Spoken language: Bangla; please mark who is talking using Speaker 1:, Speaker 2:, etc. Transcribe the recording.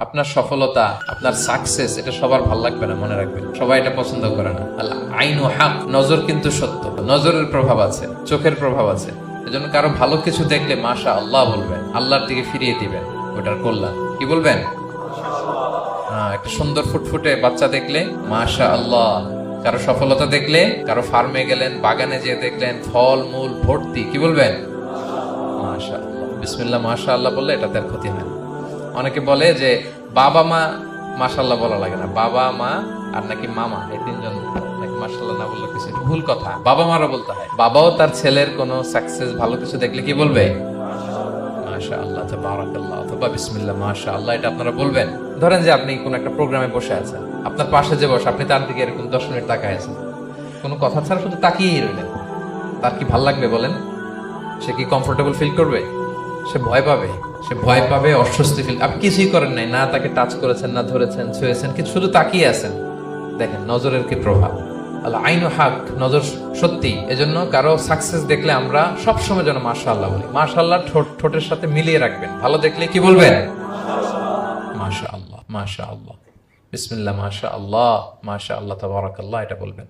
Speaker 1: আপনার সফলতা, আপনার সাকসেস, এটা সবার ভালো লাগবে না, মনে রাখবেন। সবাই এটা পছন্দ করে না। আল আইনু হক, নজর কিন্তু সত্য। নজরের প্রভাব আছে, চোখের প্রভাব আছে। এজন্য কারো ভালো কিছু দেখলে মাশা আল্লাহ বলবেন, আল্লাহর দিকে ফিরিয়ে দিবেন ওটার কল্যাণ। কি বলবেন? একটা সুন্দর ফুটফুটে বাচ্চা দেখলে মাশা আল্লাহ। কারো সফলতা দেখলে, কারো ফার্মে গেলেন, বাগানে যেয়ে দেখলেন ফল মূল ভর্তি, কি বলবেন? মাশা আল্লাহ, বিসমিল্লাহ মাশা আল্লাহ বললে এটাতে আর ক্ষতি হয় না। অনেকে বলে যে বাবা মা মাশাআল্লাহ বলা লাগে না, বাবা মা আর নাকি মামা, এই তিনজন নাকি মাশাআল্লাহ না বললে কিছু ভুল কথা। বাবা মারও বলতে হয়। বাবাও তার ছেলের কোনো সাকসেস, ভালো কিছু দেখলে কি বলবে? মাশাআল্লাহ, তাবারাকাল্লাহ, অথবা বিসমিল্লাহ মাশাআল্লাহ, এটা আপনারা বলবেন। ধরেন যে আপনি কোন একটা প্রোগ্রামে বসে আছেন, আপনার পাশে যে বসে, আপনি তার দিকে এরকম 10 মিনিট তাকায় আছেন, কোনো কথা ছাড়া শুধু তাকিয়েই রইলেন। তার কি ভাল লাগবে বলেন? সে কি কমফোর্টেবল ফিল করবে? সে ভয় পাবে, সে ভয় পাবে, অস্বস্তি ফিল। আপনি কিছুই করেন নাই, না তাকে টাচ করেছেন, না ধরেছেন, ছুঁয়েছেন, কিন্তু শুধু তাকিয়ে আছেন। দেখেন নজরের কি প্রভাব। আল্লাহ আইনু হক, নজর সত্যি। এজন্য কারো সাকসেস দেখলে আমরা সবসময় যেন মাশাআল্লাহ বলি। মাশাআল্লাহ ঠোঁটের সাথে মিলিয়ে রাখবেন। ভালো দেখলে কি বলবেন? মাশাআল্লাহ, মাশাআল্লাহ, বিসমিল্লাহ মাশাআল্লাহ, মাশাআল্লাহ, তাবারাকাল্লাহ, এটা বলবেন।